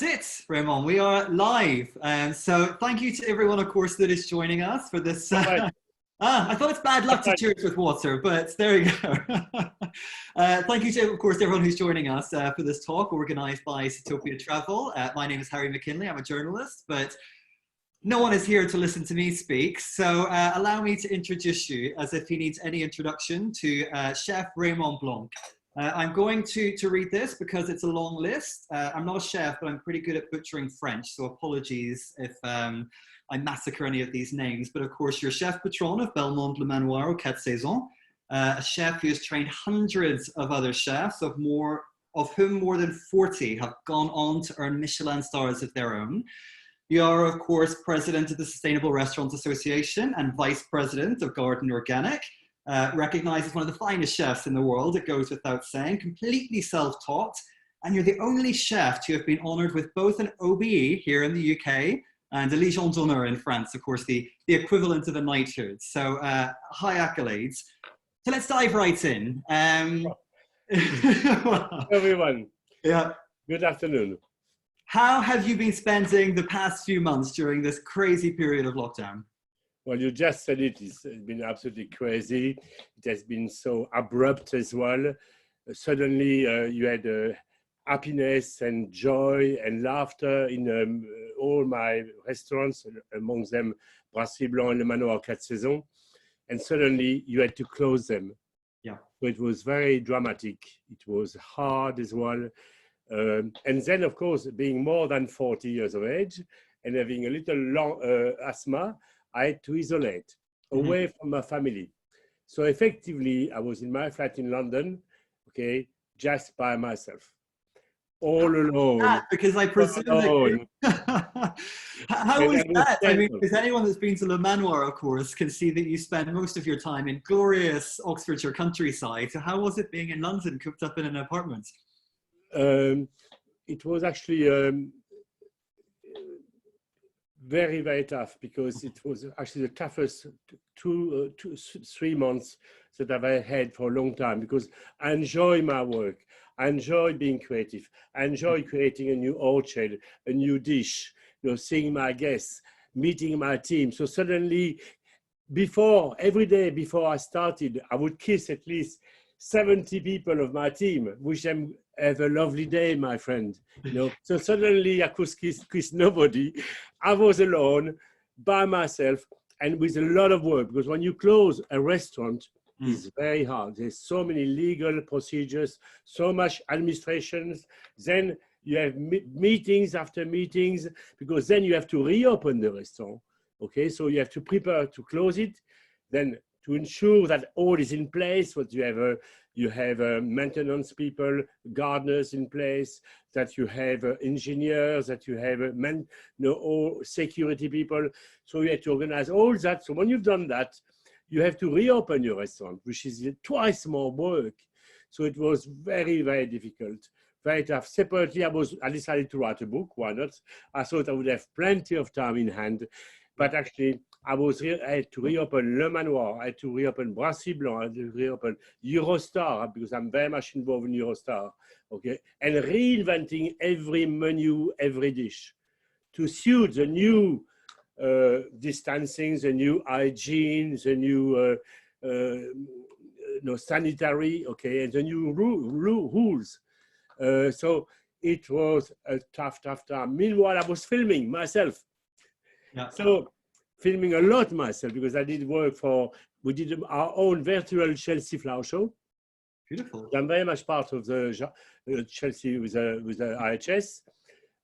That's it, Raymond. We are live. And so thank you to everyone, of course, that is joining us for this. Right. I thought it's bad luck to cheers with water, but there you go. Thank you to, of course, everyone who's joining us for this talk organized by Satopia Travel. My name is Harry McKinley. I'm a journalist, but no one is here to listen to me speak. So allow me to introduce you, as if he needs any introduction, to Chef Raymond Blanc. I'm going to read this because it's a long list. I'm not a chef, but I'm pretty good at butchering French, so apologies if I massacre any of these names. But of course, you're Chef Patron of Belmond, Manoir, or Quat'Saisons, a chef who has trained hundreds of other chefs, of whom more than 40 have gone on to earn Michelin stars of their own. You are, of course, president of the Sustainable Restaurants Association and vice president of Garden Organic. Recognized as one of the finest chefs in the world, it goes without saying, completely self-taught, and you're the only chef to have been honored with both an OBE here in the UK and a Légion d'honneur in France, of course, the equivalent of a knighthood. So high accolades. So let's dive right in. Everyone, yeah. Good afternoon. How have you been spending the past few months during this crazy period of lockdown? Well, you just said it. It's been absolutely crazy. It has been so abrupt as well. Suddenly, you had happiness and joy and laughter in all my restaurants, among them Brasserie Blanc and Le Manoir Quat'Saisons. And suddenly, you had to close them. Yeah. So it was very dramatic. It was hard as well. And then, of course, being more than 40 years of age and having a little asthma, I had to isolate away from my family. So effectively, I was in my flat in London, okay, just by myself, all alone. Because I presume that how was that? I mean, because anyone that's been to Le Manoir, of course, can see that you spend most of your time in glorious Oxfordshire countryside. So how was it being in London, cooped up in an apartment? It was actually very, very tough, because it was actually the toughest 3 months that I've had for a long time, because I enjoy my work. I enjoy being creative. I enjoy creating a new orchard, a new dish, seeing my guests, meeting my team. So suddenly, every day before I started, I would kiss at least 70 people of my team, wish them have a lovely day, my friend. So suddenly I could kiss nobody. I was alone by myself and with a lot of work, because when you close a restaurant, it's very hard. There's so many legal procedures, so much administrations. Then you have meetings after meetings, because then you have to reopen the restaurant. Okay, so you have to prepare to close it, then to ensure that all is in place, what you have maintenance people, gardeners in place, that you have engineers, that you have all security people. So you have to organize all that. So when you've done that, you have to reopen your restaurant, which is twice more work. So it was very, very difficult, very tough. Separately, I decided to write a book. Why not? I thought I would have plenty of time in hand. But actually, I had to reopen Le Manoir, I had to reopen Brasserie Blanc, I had to reopen Eurostar, because I'm very much involved in Eurostar, okay? And reinventing every menu, every dish, to suit the new distancing, the new hygiene, the new sanitary, okay, and the new rules. So it was a tough time. Meanwhile, I was filming myself. Yeah. So filming a lot myself, because I did work we did our own virtual Chelsea flower show. Beautiful. I'm very much part of the Chelsea with the IHS.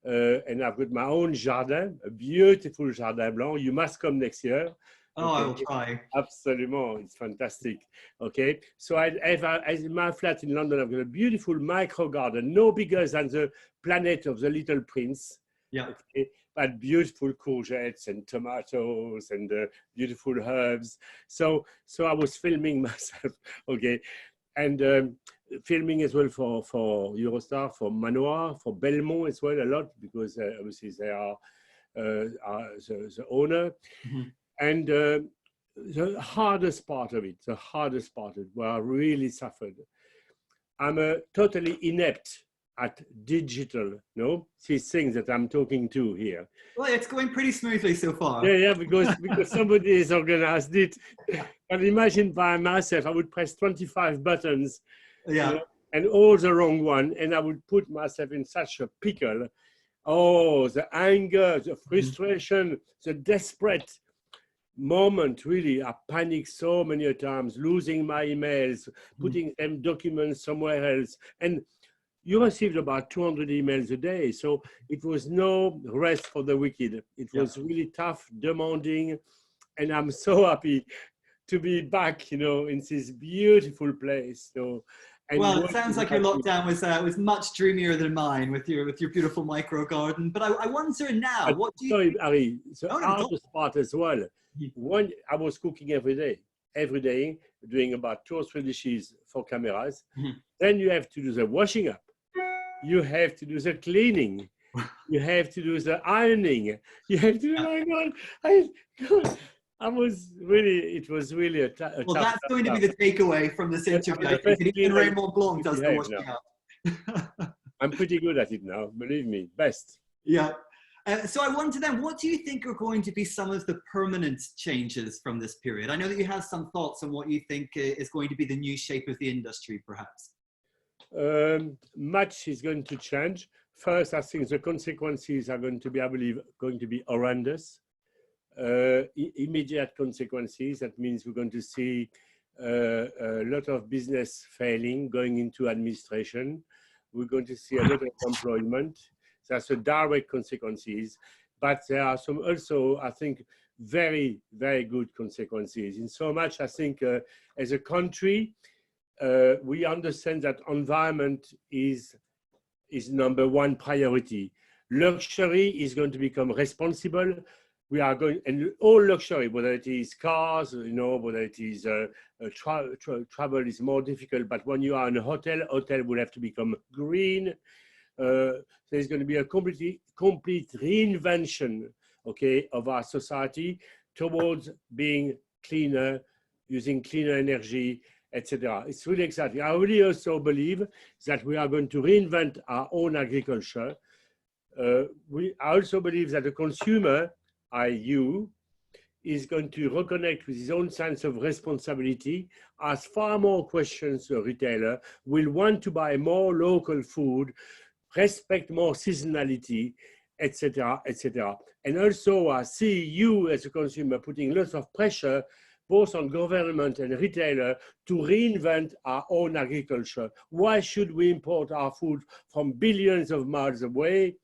And I've got my own jardin, a beautiful Jardin Blanc. You must come next year. Oh, okay. I will try. Absolutely, it's fantastic. Okay, so in my flat in London, I've got a beautiful micro garden, no bigger than the planet of the Little Prince. Yeah. Okay? But beautiful courgettes and tomatoes and beautiful herbs. So I was filming myself, okay, and filming as well for Eurostar, for Manoir, for Belmond as well, a lot, because obviously they are the owner. And the hardest part of it, where I really suffered, I'm totally inept at digital, no? These things that I'm talking to here. Well, it's going pretty smoothly so far. Yeah, because somebody has organized it. And imagine by myself, I would press 25 buttons, Yeah. you know, and all the wrong one, and I would put myself in such a pickle. Oh, the anger, the frustration, the desperate moment, really. I panicked so many times, losing my emails, putting them documents somewhere else. And you received about 200 emails a day. So it was no rest for the wicked. It was really tough, demanding. And I'm so happy to be back, you know, in this beautiful place. So, and well, it sounds like your lockdown was much dreamier than mine with your beautiful micro garden. But I wonder now, what do you? Sorry, Harry. The hardest part as well. When I was cooking every day, doing about 2 or 3 dishes for cameras. Then you have to do the washing up. You have to do the cleaning. You have to do the ironing. You have to. Oh my God! I was really. It was really a tough. Well, that's going to be the takeaway from this interview. I think even Raymond Blanc does the washing up. I'm pretty good at it now. Believe me, best. Yeah. So I wonder then, what do you think are going to be some of the permanent changes from this period? I know that you have some thoughts on what you think is going to be the new shape of the industry, perhaps. Much is going to change. First, I think the consequences are going to be, I believe, going to be horrendous. Immediate consequences. That means we're going to see a lot of business failing, going into administration. We're going to see a lot of employment. That's the direct consequences. But there are some also, I think, very, very good consequences. In so much, I think, as a country, we understand that environment is #1 priority. Luxury is going to become responsible. We are going, and all luxury, whether it is cars, you know, whether it is travel is more difficult. But when you are in a hotel will have to become green. There's going to be a complete reinvention, okay, of our society towards being cleaner, using cleaner energy, etc. It's really exciting. I really also believe that we are going to reinvent our own agriculture. I also believe that the consumer, i.e., is going to reconnect with his own sense of responsibility, ask far more questions to a retailer, will want to buy more local food, respect more seasonality, etc., etc. And also I see you as a consumer putting lots of pressure both on government and retailer to reinvent our own agriculture. Why should we import our food from billions of miles away,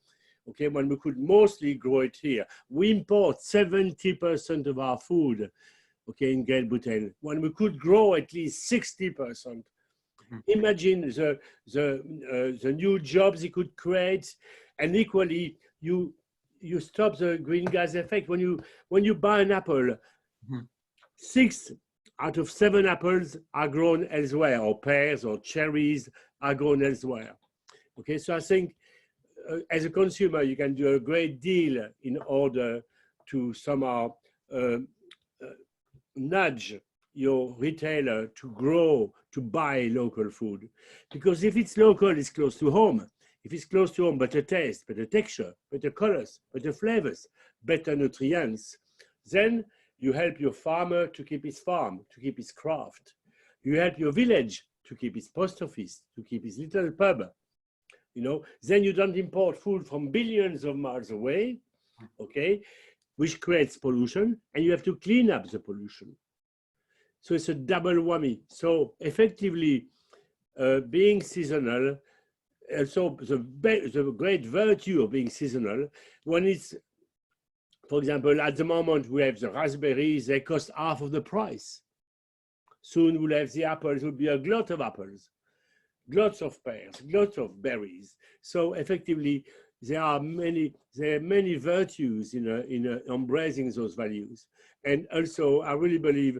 okay, when we could mostly grow it here? We import 70% of our food, okay, in Great Britain, when we could grow at least 60%. Imagine the new jobs it could create, and equally you stop the green gas effect. When you buy an apple, 6 out of 7 apples are grown elsewhere, or pears or cherries are grown elsewhere. Okay, so I think as a consumer you can do a great deal in order to somehow nudge your retailer to grow, to buy local food. Because if it's local, it's close to home. If it's close to home, better taste, better texture, better colors, better flavors, better nutrients, then you help your farmer to keep his farm, to keep his craft. You help your village to keep his post office, to keep his little pub. You know, then you don't import food from billions of miles away, okay, which creates pollution, and you have to clean up the pollution. So it's a double whammy. So effectively, being seasonal, so the great virtue of being seasonal, when it's, for example, at the moment we have the raspberries, they cost half of the price. Soon we'll have the apples, will be a glut of apples, gluts of pears, gluts of berries. So effectively, there are many virtues in embracing those values. And also, I really believe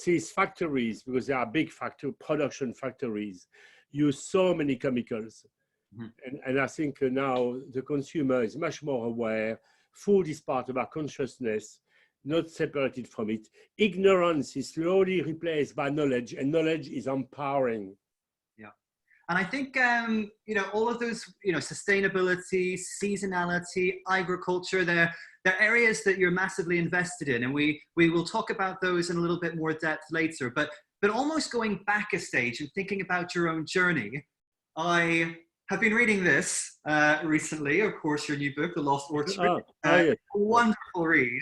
these factories, because they are big production factories, use so many chemicals. And I think now the consumer is much more aware. Food is part of our consciousness, not separated from it. Ignorance is slowly replaced by knowledge, and knowledge is empowering. Yeah. And I think, you know, all of those, you know, sustainability, seasonality, agriculture, they're areas that you're massively invested in. And we will talk about those in a little bit more depth later. But almost going back a stage and thinking about your own journey, I have been reading this recently, of course, your new book, The Lost Orchard. Yes. A wonderful read.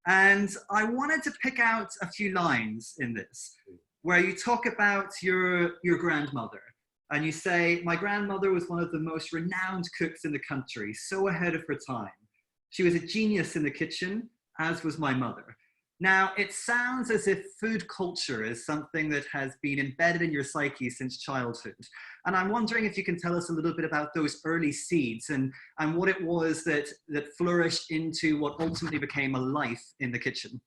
And I wanted to pick out a few lines in this where you talk about your grandmother. And you say, my grandmother was one of the most renowned cooks in the country, so ahead of her time. She was a genius in the kitchen, as was my mother. Now, it sounds as if food culture is something that has been embedded in your psyche since childhood. And I'm wondering if you can tell us a little bit about those early seeds and what it was that flourished into what ultimately became a life in the kitchen.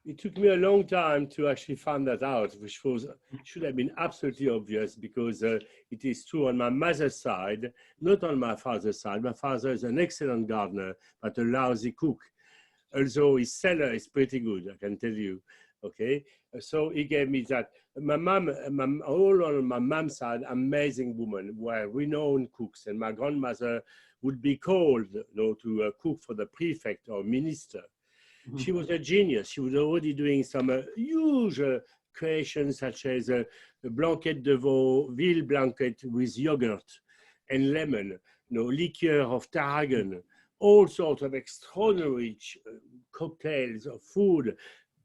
It took me a long time to actually find that out, which should have been absolutely obvious, because it is true on my mother's side, not on my father's side. My father is an excellent gardener, but a lousy cook. Also, his cellar is pretty good, I can tell you. Okay, so he gave me that. My mom, all on my mom's side, amazing women, were renowned cooks, and my grandmother would be called, you know, to cook for the prefect or minister. She was a genius. She was already doing some huge creations, such as a blanquette de veau, veal blanket with yogurt and lemon, you know, liqueur of tarragon, all sorts of extraordinary cocktails of food.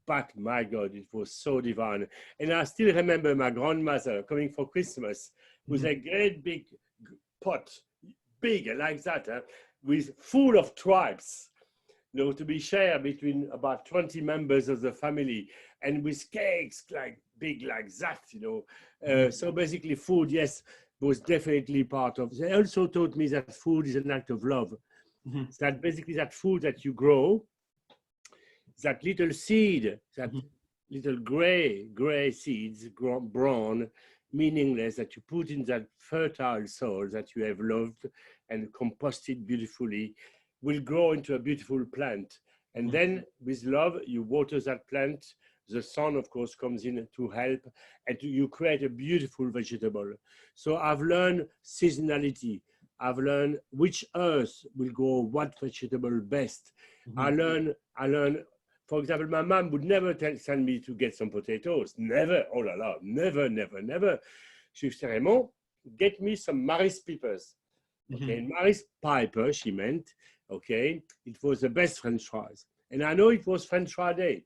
But my God, it was so divine. And I still remember my grandmother coming for Christmas with a great big pot, big like that, with full of tribes, you know, to be shared between about 20 members of the family, and with cakes like big like that, you know. So basically food, yes, was definitely part of. They also taught me that food is an act of love. That basically that food that you grow, that little seed, that little gray seeds, brown, meaningless, that you put in that fertile soil that you have loved and composted beautifully, will grow into a beautiful plant. And then with love, you water that plant. The sun, of course, comes in to help, and you create a beautiful vegetable. So I've learned seasonality. I've learned which earth will grow what vegetable best. I learned, for example, my mom would never send me to get some potatoes. Never, oh la la, never, never, never. She would say, Raymond, get me some Maris peppers. Okay, Maris Piper, she meant, okay, it was the best French fries. And I know it was French fry day.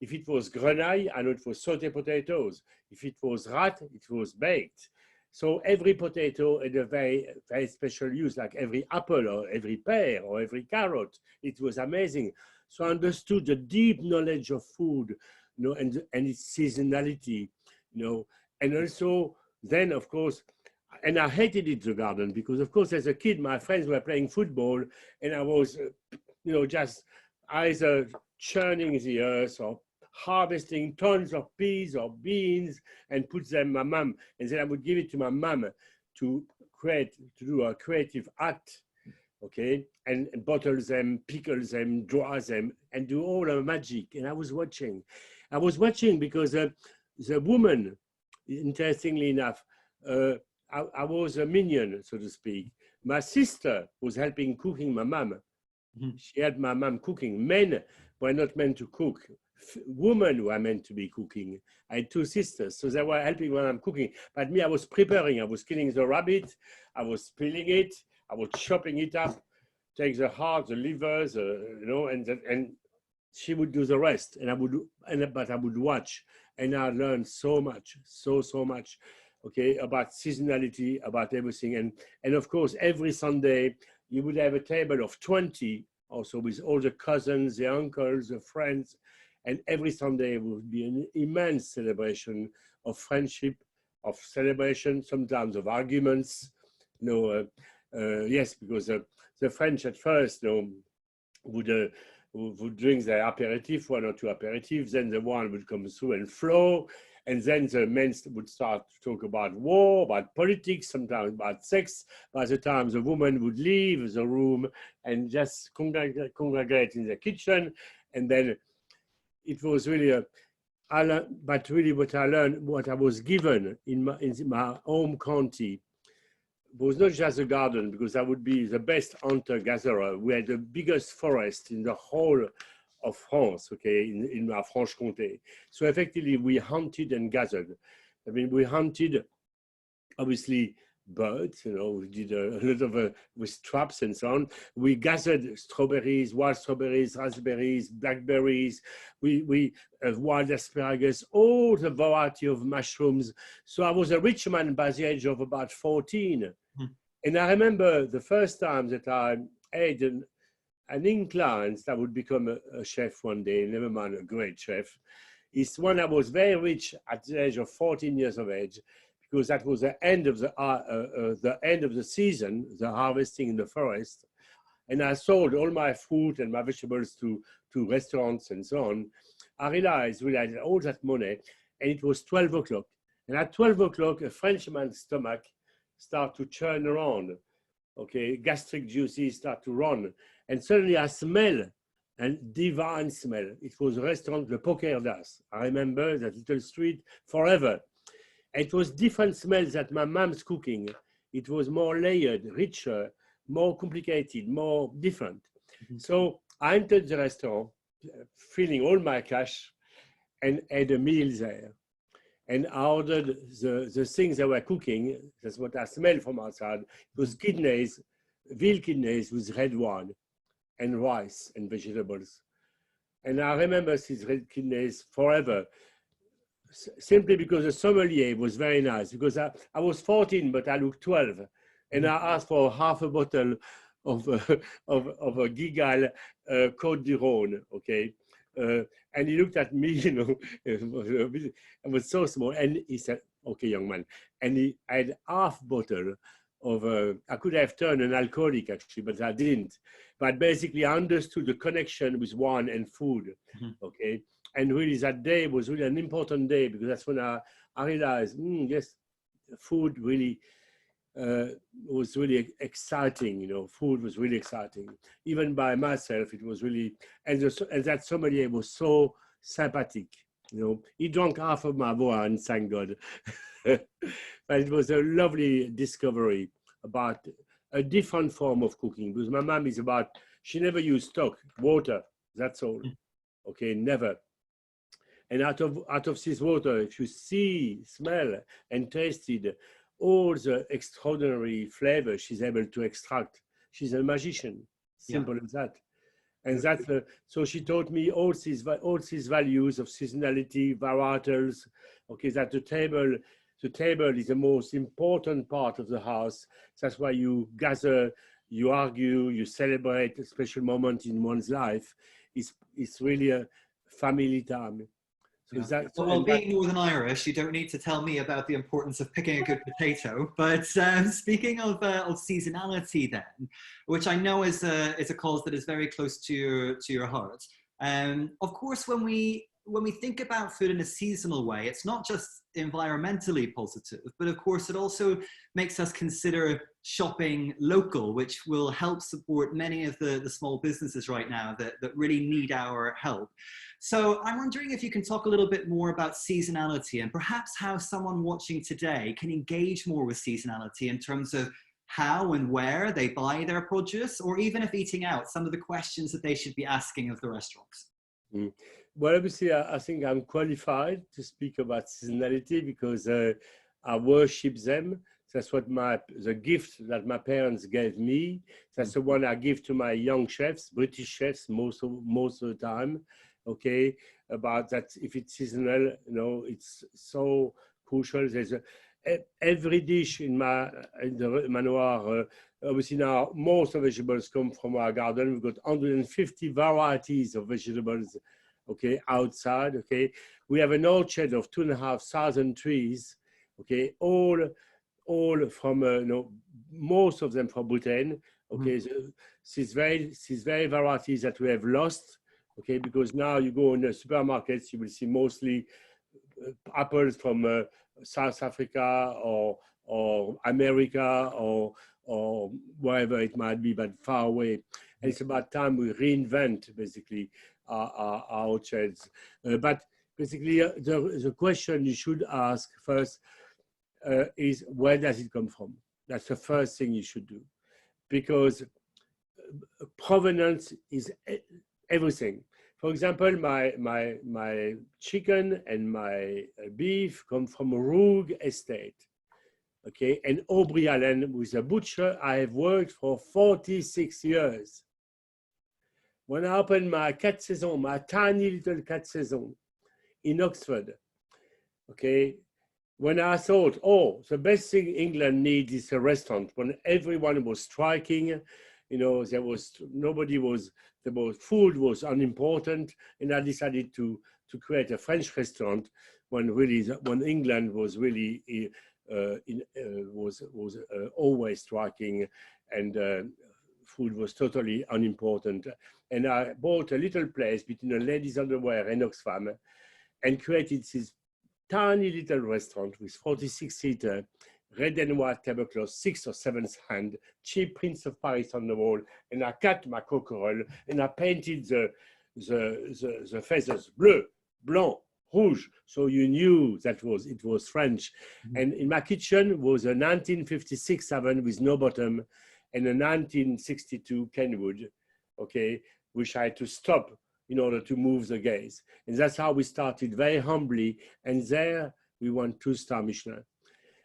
If it was grenaille, I know it was sauté potatoes. If it was rat, it was baked. So every potato had a very, very special use, like every apple or every pear or every carrot. It was amazing. So I understood the deep knowledge of food, you know, and its seasonality, you know, and also then, of course, and I hated it, the garden, because of course, as a kid, my friends were playing football, and I was, you know, just either churning the earth or harvesting tons of peas or beans and put them my mum, and then I would give it to my mum to do a creative act, okay, and bottle them, pickle them, dry them, and do all the magic. And I was watching because the woman, interestingly enough, I was a minion, so to speak. My sister was helping cooking my mum. She had my mum cooking. Men were not meant to cook. Women were meant to be cooking. I had two sisters, so they were helping when I'm cooking. But me, I was preparing. I was killing the rabbit. I was peeling it. I was chopping it up, take the heart, the livers, you know, and she would do the rest. But I would watch, and I learned so much, so much. Okay, about seasonality, about everything. And of course, every Sunday, you would have a table of 20, also with all the cousins, the uncles, the friends. And every Sunday would be an immense celebration of friendship, of celebration, sometimes of arguments. You know, yes, because the French at first, you know, would drink their aperitif, 1 or 2 aperitifs, then the wine would come through and flow. And then the men would start to talk about war, about politics, sometimes about sex. By the time the woman would leave the room and just congregate in the kitchen. And then it was really but really what I learned, what I was given in my home county was not just a garden, because I would be the best hunter-gatherer. We had the biggest forest in the whole of France, okay, in our Franche-Comté. So effectively, we hunted and gathered. I mean, we hunted, obviously, birds, you know, we did a lot of with traps and so on. We gathered strawberries, wild strawberries, raspberries, blackberries, we wild asparagus, all the variety of mushrooms. So I was a rich man by the age of about 14. And I remember the first time that I had an incline that I would become a chef one day, never mind a great chef, is when I was very rich at the age of 14 years of age, because that was the end of the season, the harvesting in the forest. And I sold all my fruit and my vegetables to restaurants and so on. I realized we had all that money, and it was 12 o'clock. And at 12 o'clock, a Frenchman's stomach start to churn around, okay, gastric juices start to run, and suddenly I smell, and divine smell. It was a restaurant, Le Poker d'As. I remember that little street forever. It was different smells that my mom's cooking. It was more layered, richer, more complicated, more different. So I entered the restaurant, feeling all my cash, and had a meal there. And I ordered the things they were cooking. That's what I smelled from outside. It was kidneys, veal kidneys with red wine and rice and vegetables. And I remember these red kidneys forever, simply because the sommelier was very nice, because I was 14, but I looked 12. And I asked for half a bottle of a Gigal Côte du Rhône, okay? And he looked at me, you know, I was so small, and he said, okay, young man. And he had half bottle of, I could have turned an alcoholic actually, but I didn't. But basically I understood the connection with wine and food, okay? And really that day was really an important day, because that's when I realized, yes, food really was really exciting, you know, food was really exciting. Even by myself, it was really, and that sommelier was so sympathetic, you know. He drank half of my wine, thank God. But it was a lovely discovery about a different form of cooking, because my mom is about, she never used stock, water, that's all, okay, never. And out of this water, if you see, smell, and tasted all the extraordinary flavor she's able to extract, she's a magician, simple as that. And that's so she taught me all these values of seasonality, varietals. Okay, that the table is the most important part of the house. That's why you gather, you argue, you celebrate a special moment in one's life. It's really a family time. So well, being Northern Irish, you don't need to tell me about the importance of picking a good potato. But speaking of seasonality, then, which I know is a cause that is very close to your heart. Of course, when we think about food in a seasonal way, it's not just environmentally positive, but of course it also makes us consider shopping local, which will help support many of the small businesses right now that really need our help. So I'm wondering if you can talk a little bit more about seasonality, and perhaps how someone watching today can engage more with seasonality in terms of how and where they buy their produce, or even if eating out, some of the questions that they should be asking of the restaurants. Well, obviously, I think I'm qualified to speak about seasonality, because I worship them. That's what the gift that my parents gave me. That's the one I give to my young chefs, British chefs, most of the time. Okay, about that, if it's seasonal, you know, it's so crucial. There's every dish in the Manoir. Obviously now most of the vegetables come from our garden. We've got 150 varieties of vegetables, okay, outside. Okay, we have an orchard of 2,500 trees. Okay, all from you know, most of them from Britain. Okay, these very varieties that we have lost. Okay, because now you go in the supermarkets, you will see mostly apples from South Africa or America or wherever it might be, but far away. And it's about time we reinvent basically our orchards. But basically the question you should ask first is where does it come from? That's the first thing you should do, because provenance is everything. For example, my chicken and my beef come from a Rogue estate. Okay, and Aubrey Allen, who is a butcher, I have worked for 46 years. When I opened my Quat'Saisons, my tiny little Quat'Saisons in Oxford, okay, when I thought, oh, the best thing England needs is a restaurant, when everyone was striking, you know, there was, nobody was, food was unimportant, and I decided to create a French restaurant when England was really, always striking, and food was totally unimportant. And I bought a little place between a ladies' underwear and Oxfam and created this tiny little restaurant with 46-seater, red and white tablecloth, 6th or 7th hand, cheap Prince of Paris on the wall, and I cut my cockerel and I painted the feathers bleu, blanc, rouge, so you knew that it was French. Mm-hmm. And in my kitchen was a 1956 oven with no bottom and a 1962 Kenwood, okay, which I had to stop in order to move the gaze. And that's how we started, very humbly, and there we won 2-star Michelin.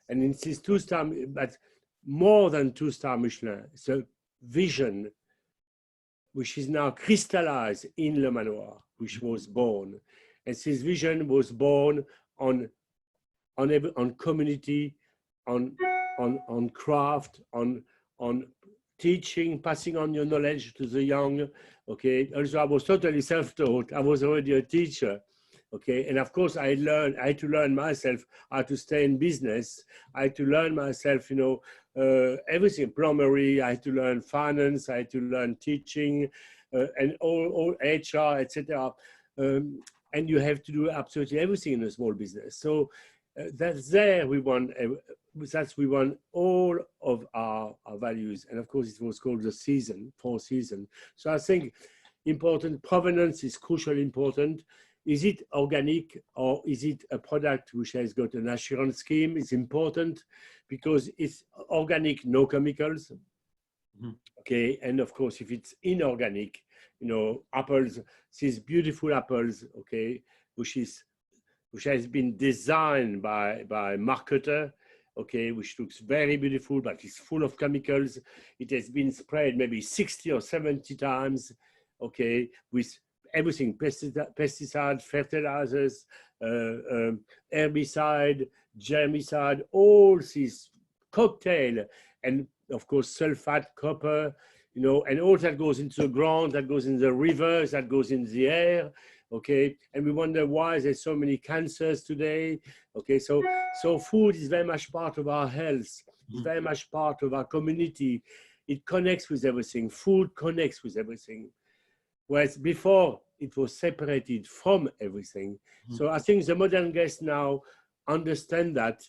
And in this 2-star, but more than 2-star Michelin, it's a vision which is now crystallized in Le Manoir, which was born. And this vision was born on community, on craft, on teaching, passing on your knowledge to the young. Okay, also I was totally self-taught. I was already a teacher. Okay, and of course I had to learn myself how to stay in business. I had to learn myself, you know, everything, plumbery. I had to learn finance. I had to learn teaching, and all HR, etc. And you have to do absolutely everything in a small business. So that's there we want all of our values. And of course it was called the season, 4 seasons. So I think important, provenance is crucially important. Is it organic or is it a product which has got an assurance scheme? It's important because it's organic, no chemicals. Mm-hmm. Okay, and of course if it's inorganic, you know, apples, these beautiful apples, okay, which has been designed by a marketer, okay, which looks very beautiful, but it's full of chemicals. It has been sprayed maybe 60 or 70 times, okay, with everything, pesticide, fertilizers, herbicide, germicide, all these cocktail, and of course sulfate, copper, you know, and all that goes into the ground, that goes in the rivers, that goes in the air, okay? And we wonder why there's so many cancers today, okay? So food is very much part of our health. It's very much part of our community. It connects with everything. Food connects with everything. Whereas before, it was separated from everything. Mm-hmm. So I think the modern guest now understand that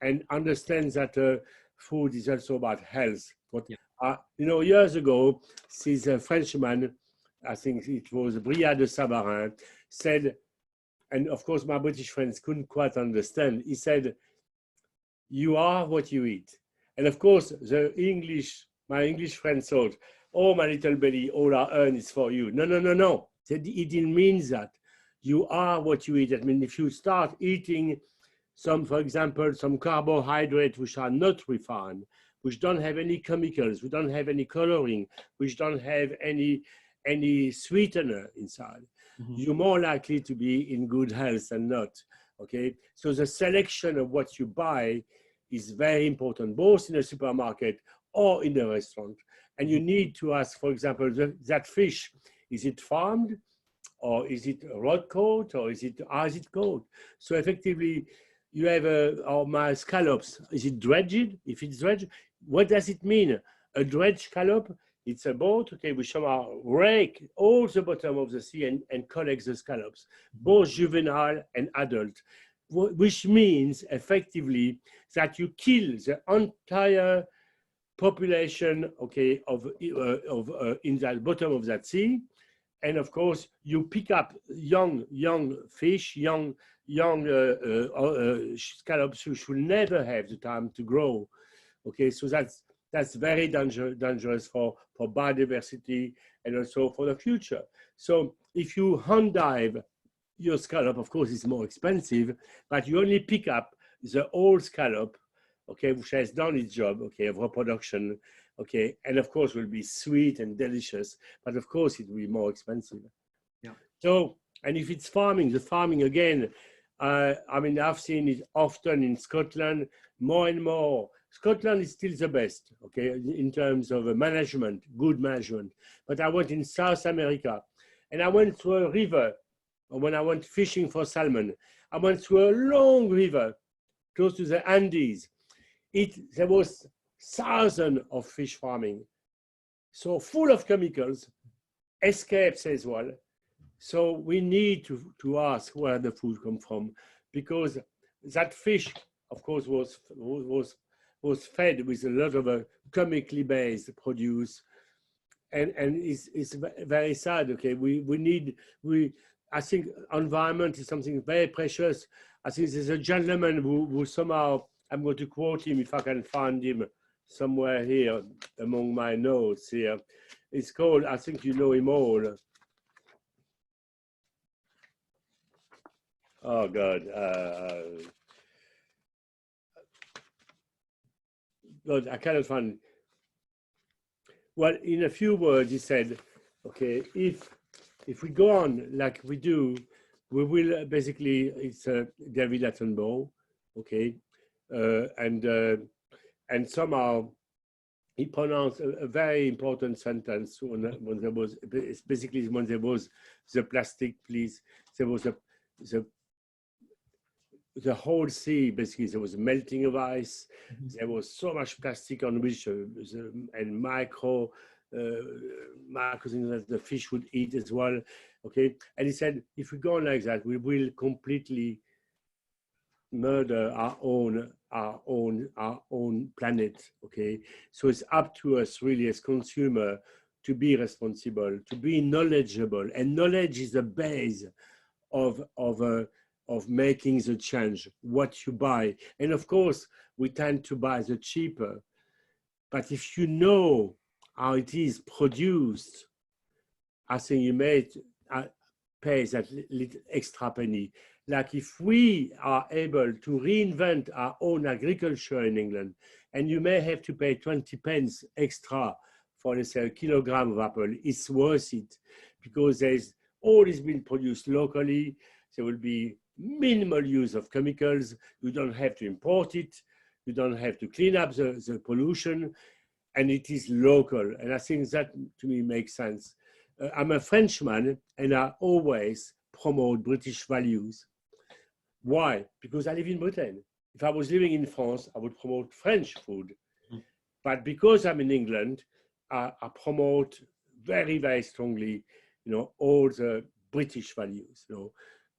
and understands that food is also about health. You know, years ago, this Frenchman, I think it was Bria de Savarin, said, and of course my British friends couldn't quite understand, he said, you are what you eat. And of course, my English friend thought, oh, my little belly, all I earn is for you. No, no, no, no. He didn't mean that. You are what you eat. I mean, if you start eating for example, some carbohydrates which are not refined, which don't have any chemicals, which don't have any coloring, which don't have any sweetener inside, mm-hmm. you're more likely to be in good health and not, okay? So the selection of what you buy is very important, both in a supermarket or in a restaurant. And you need to ask, for example, that fish, is it farmed? Or is it rod caught? Or is it caught? So effectively, you have my scallops. Is it dredged? If it's dredged, what does it mean? A dredged scallop, it's a boat, okay, which somehow rake all the bottom of the sea and collect the scallops, both juvenile and adult, which means effectively that you kill the entire population, okay, in the bottom of that sea, and of course you pick up young fish, young scallops who should never have the time to grow. Okay, so that's very dangerous for biodiversity and also for the future. So if you hand dive your scallop, of course it's more expensive, but you only pick up the old scallop, okay, which has done its job, okay, of reproduction, okay, and of course will be sweet and delicious, but of course it will be more expensive. Yeah. So, and if it's farming, the farming again, I mean, I've seen it often in Scotland, more and more. Scotland is still the best, okay, in terms of management, good management. But I went in South America, and I went through a river. When I went fishing for salmon, I went through a long river close to the Andes. There was thousands of fish farming, so full of chemicals, escapes as well. So we need to ask where the food comes from, because that fish, of course, was fed with a lot of chemically based produce, and it's very sad. Okay, I think environment is something very precious. I think there's a gentleman who somehow, I'm going to quote him if I can find him somewhere here among my notes here. It's called, I think you know him all. Oh God. God, I cannot find. Well, in a few words, he said, okay, if we go on like we do, we will basically, it's David Attenborough, okay, and somehow he pronounced a very important sentence when there was, basically when there was the plastic, please, there was the whole sea, basically, there was melting of ice. Mm-hmm. There was so much plastic on which, and macros that the fish would eat as well. Okay, and he said, if we go on like that, we will completely murder our own planet. Okay, so it's up to us really as consumer to be responsible, to be knowledgeable, and knowledge is the base of making the change, what you buy. And of course, we tend to buy the cheaper. But if you know how it is produced, I think you may pay that little extra penny. Like if we are able to reinvent our own agriculture in England, and you may have to pay 20 pence extra for, let's say, a kilogram of apple, it's worth it, because there's all is being produced locally. There will be minimal use of chemicals. You don't have to import it. You don't have to clean up the pollution, and it is local. And I think that to me makes sense. I'm a Frenchman, and I always promote British values. Why? Because I live in Britain. If I was living in France, I would promote French food. Mm. But because I'm in England, I promote very, very strongly, all the British values,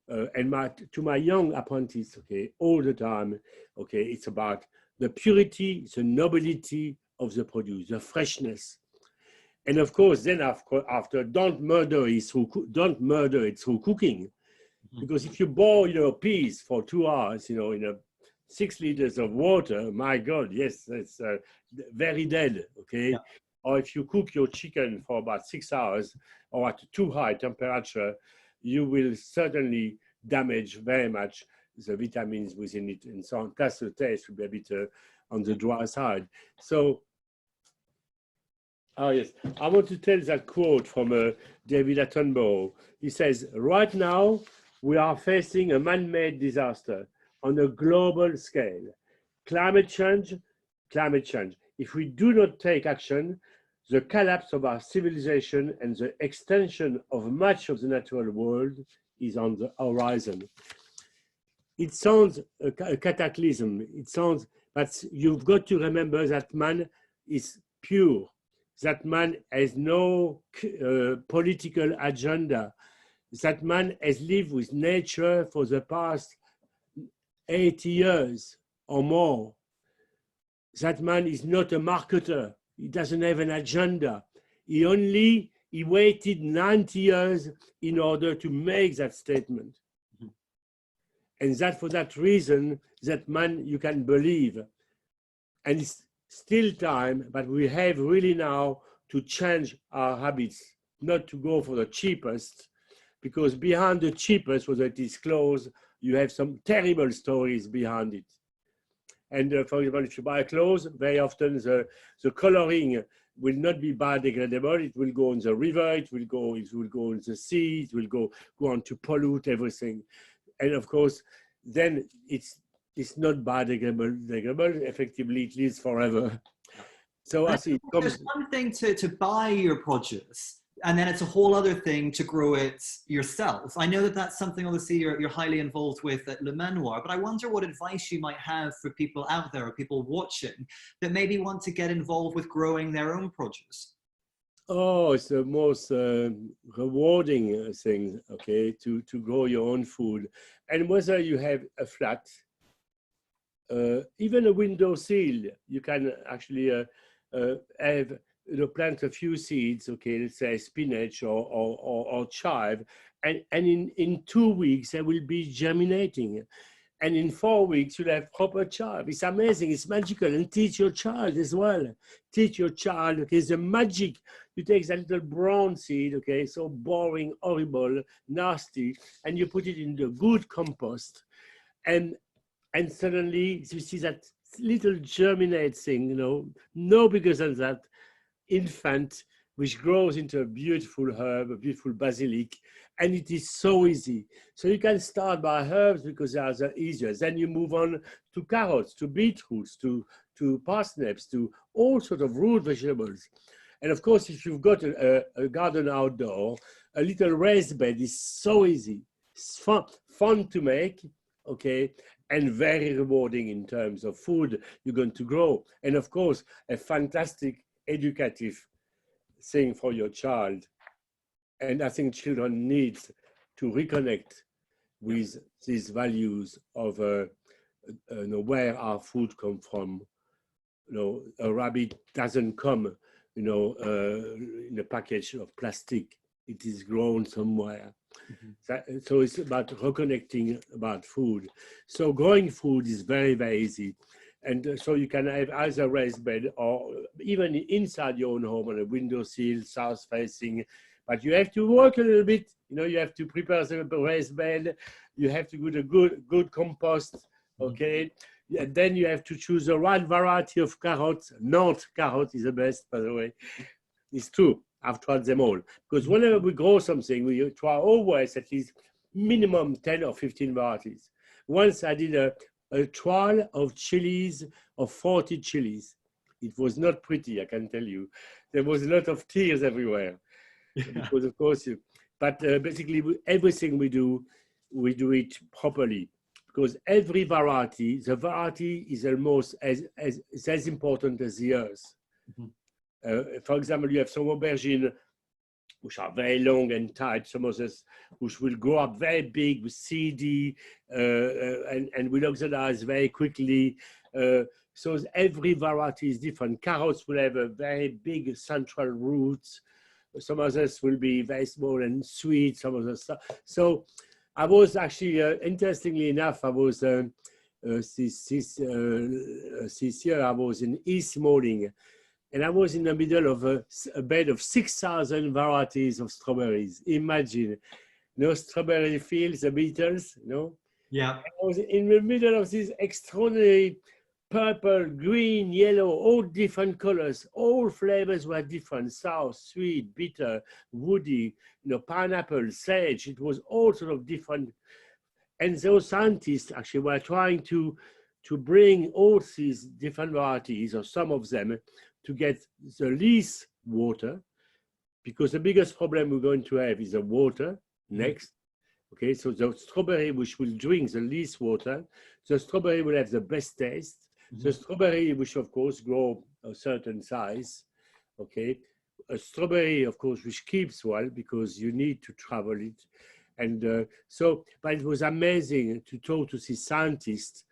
and to my young apprentice, okay, all the time, okay, it's about the purity, the nobility of the produce, the freshness. And of course, then after don't murder it through cooking. Because if you boil, peas for 2 hours, in 6 liters of water, my God, yes, it's very dead, okay? Yeah. Or if you cook your chicken for about 6 hours or at too high temperature, you will certainly damage very much the vitamins within it, and so on. Plus the taste will be a bit on the dry side. So, oh yes, I want to tell that quote from David Attenborough. He says, right now, we are facing a man-made disaster on a global scale. Climate change. If we do not take action, the collapse of our civilization and the extension of much of the natural world is on the horizon. It sounds a cataclysm. It sounds, but you've got to remember that man is pure. That man has no political agenda. That man has lived with nature for the past 80 years or more. That man is not a marketer. He doesn't have an agenda. He only he waited 90 years in order to make that statement. And that for that reason, that man you can believe. And it's still time, but we have really now to change our habits, not to go for the cheapest, because behind the cheapest, whether it is clothes, you have some terrible stories behind it. And for example, if you buy clothes, very often the coloring will not be biodegradable. It will go in the river, it will go in the sea, it will go on to pollute everything. And of course, then it's not biodegradable. Effectively, it lives forever. So I see. There's one thing to buy your produce, and then it's a whole other thing to grow it yourself. I know that that's something obviously you're highly involved with at Le Manoir, but I wonder what advice you might have for people out there or people watching that maybe want to get involved with growing their own produce. Oh, it's the most rewarding thing, okay, to grow your own food. And whether you have a flat, even a windowsill, you can actually have, plant a few seeds, okay, let's say spinach or chive, and in 2 weeks they will be germinating. And in 4 weeks, you'll have proper chive. It's amazing, it's magical. And teach your child as well. Teach your child, okay, the magic. You take that little brown seed, okay, so boring, horrible, nasty, and you put it in the good compost. And suddenly you see that little germinate thing, no bigger than that infant, which grows into a beautiful herb, a beautiful basilic, and it is so easy. So you can start by herbs because they are the easiest. Then you move on to carrots, to beetroots, to parsnips, to all sorts of root vegetables. And of course, if you've got a garden outdoor, a little raised bed is so easy. It's fun to make, okay, and very rewarding in terms of food you're going to grow. And of course, a fantastic educative thing for your child. And I think children need to reconnect with these values of where our food comes from. A rabbit doesn't come, in a package of plastic. It is grown somewhere. Mm-hmm. So it's about reconnecting about food. So growing food is very, very easy. And so you can have either raised bed or even inside your own home on a windowsill, south facing. But you have to work a little bit. You have to prepare the raised bed. You have to do the good compost, okay? And then you have to choose the right variety of carrots. Not carrot is the best, by the way. It's true. I've tried them all. Because whenever we grow something, we try always at least minimum 10 or 15 varieties. Once I did a trial of chilies, of 40 chilies. It was not pretty, I can tell you. There was a lot of tears everywhere. Yeah. Because of course, but basically everything we do it properly. Because every variety, the variety is almost as important as the earth. Mm-hmm. For example, you have some aubergine, which are very long and tight, some of those which will grow up very big, seedy, and will oxidize very quickly. So every variety is different. Carrots will have a very big central roots. Some others will be very small and sweet, some of the stuff. So I was actually, interestingly enough, I was, this year I was in East Malling, and I was in the middle of a bed of 6,000 varieties of strawberries. Imagine, strawberry fields, the Beatles, Yeah. I was in the middle of this extraordinary purple, green, yellow, all different colors. All flavors were different: sour, sweet, bitter, woody, pineapple, sage. It was all sort of different. And those scientists actually were trying to bring all these different varieties, or some of them, to get the least water, because the biggest problem we're going to have is the water next. Okay, so the strawberry, which will drink the least water, the strawberry will have the best taste. Mm-hmm. The strawberry, which of course grow a certain size, okay. A strawberry, of course, which keeps well because you need to travel it. And but it was amazing to talk to these scientists,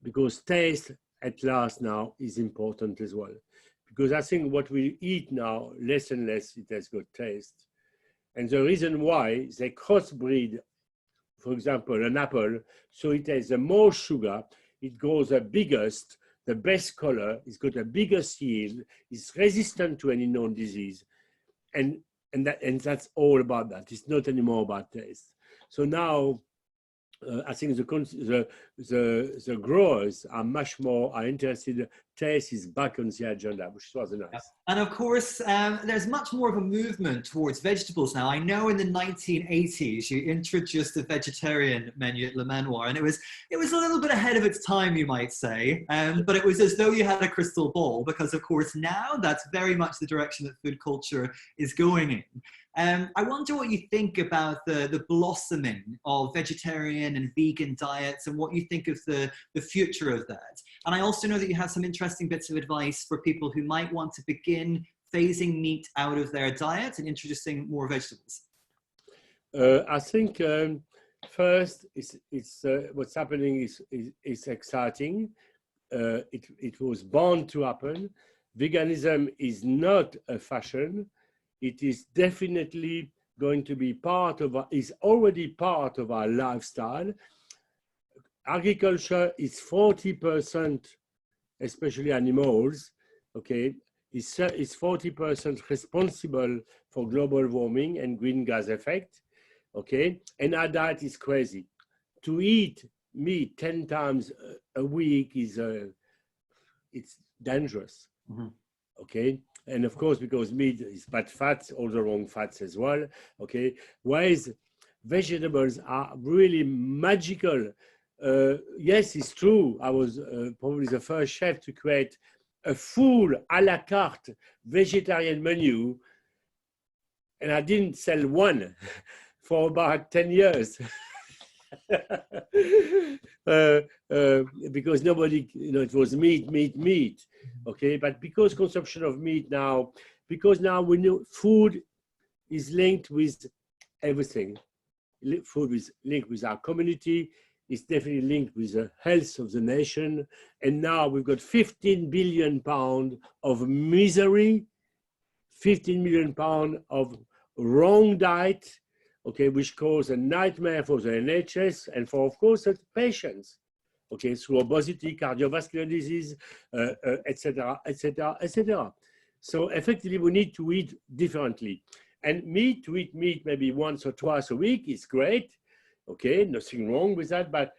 because taste at last now is important as well. because I think what we eat now, less and less, it has got taste. And the reason why they crossbreed, for example, an apple, so it has the more sugar, it grows the biggest, the best color, it's got the biggest yield, it's resistant to any known disease. And that's all about that. It's not anymore about taste. So now, I think the growers are much more interested. Taste is back on the agenda, which was nice. And of course, there's much more of a movement towards vegetables now. I know in the 1980s you introduced a vegetarian menu at Le Manoir, and it was a little bit ahead of its time, you might say. But it was as though you had a crystal ball, because of course now that's very much the direction that food culture is going in. I wonder what you think about the blossoming of vegetarian and vegan diets, and what you think of the future of that. And I also know that you have some interesting bits of advice for people who might want to begin phasing meat out of their diet and introducing more vegetables. I think first, it's what's happening is exciting. It was born to happen. Veganism is not a fashion. It is definitely going to be is already part of our lifestyle. Agriculture is 40%, especially animals, okay, is 40% responsible for global warming and green gas effect, okay? And our diet is crazy. To eat meat 10 times a week is, it's dangerous, okay? And of course, because meat is bad fats, all the wrong fats as well, okay? Whereas vegetables are really magical. Yes, it's true. I was probably the first chef to create a full a la carte vegetarian menu, and I didn't sell one for about 10 years. Because nobody, it was meat, okay? But because consumption of meat now, because now we know food is linked with everything. Food is linked with our community, it's definitely linked with the health of the nation. And now we've got 15 billion pounds of misery, 15 million pounds of wrong diet, okay, which cause a nightmare for the NHS and for, of course, the patients, okay, through obesity, cardiovascular disease, etc., etc., etc. So effectively, we need to eat differently. And to eat meat maybe once or twice a week is great, okay, nothing wrong with that, but,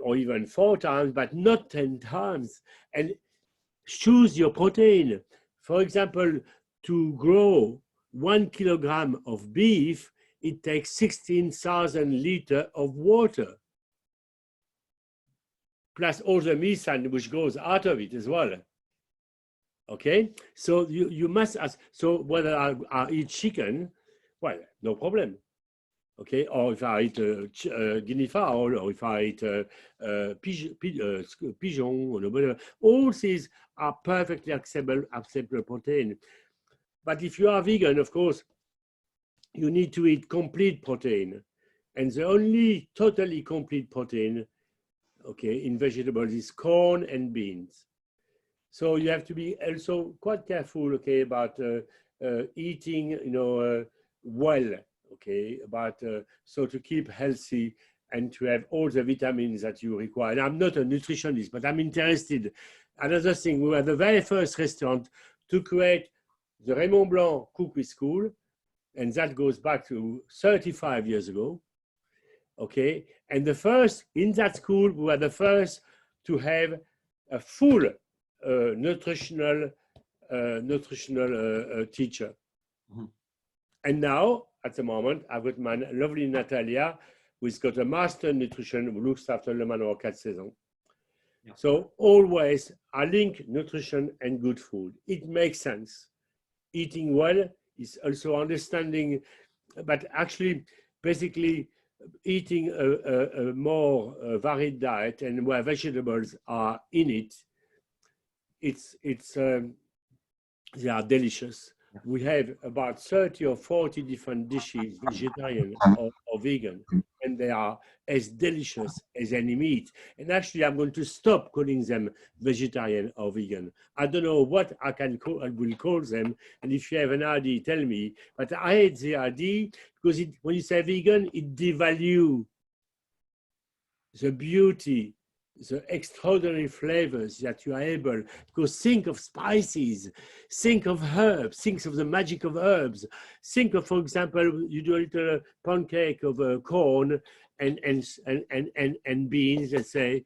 or even 4 times, but not 10 times. And choose your protein. For example, to grow 1 kilogram of beef, it takes 16,000 liters of water, plus all the methane which goes out of it as well. Okay, so you must ask, so whether I eat chicken, well, no problem. Okay, or if I eat guinea fowl, or if I eat pigeon, or whatever, all these are perfectly acceptable protein. But if you are vegan, of course, you need to eat complete protein. And the only totally complete protein, okay, in vegetables is corn and beans. So you have to be also quite careful, okay, about eating, well, okay, about so to keep healthy and to have all the vitamins that you require. And I'm not a nutritionist, but I'm interested. Another thing, we were the very first restaurant to create the Raymond Blanc Cookery School, and that goes back to 35 years ago, okay? And the first, in that school, we were the first to have a full nutritional teacher. And now, at the moment, I've got my lovely Natalia, who's got a master in nutrition, who looks after Le Manoir Quat'Saisons. Yeah. So always, I link nutrition and good food. It makes sense. Eating well is also understanding, but actually, basically, eating a more varied diet and where vegetables are in it, they are delicious. We have about 30 or 40 different dishes, vegetarian or vegan, and they are as delicious as any meat. And actually, I'm going to stop calling them vegetarian or vegan. I don't know what I will call them. And if you have an idea, tell me. But I hate the idea because when you say vegan, it devalues the beauty, the extraordinary flavors that you are able, because think of spices, think of herbs, think of the magic of herbs. Think of, for example, you do a little pancake of corn and beans, let's say,